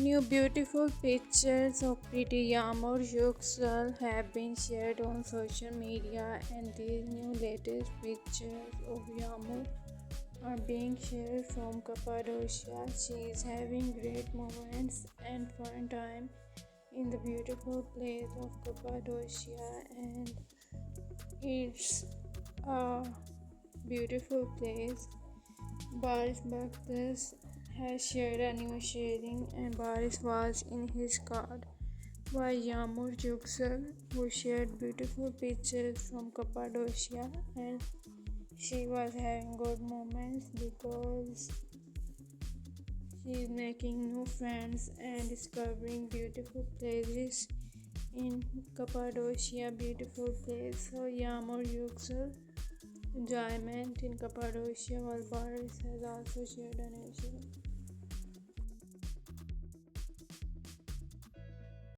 New beautiful pictures of pretty Yagmur Yuksel have been shared on social media, and these new latest pictures of Yagmur are being shared from Cappadocia. She is having great moments and fun time in the beautiful place of Cappadocia, and it's a beautiful place. Baris baktas has shared a new sharing, and Baris was in his card by Yagmur Yuksel, who shared beautiful pictures from Cappadocia, and she was having good moments because she is making new friends and discovering beautiful places in Cappadocia, beautiful place. So Yagmur Yuksel enjoyment in Cappadocia, while Baris has also shared an issue.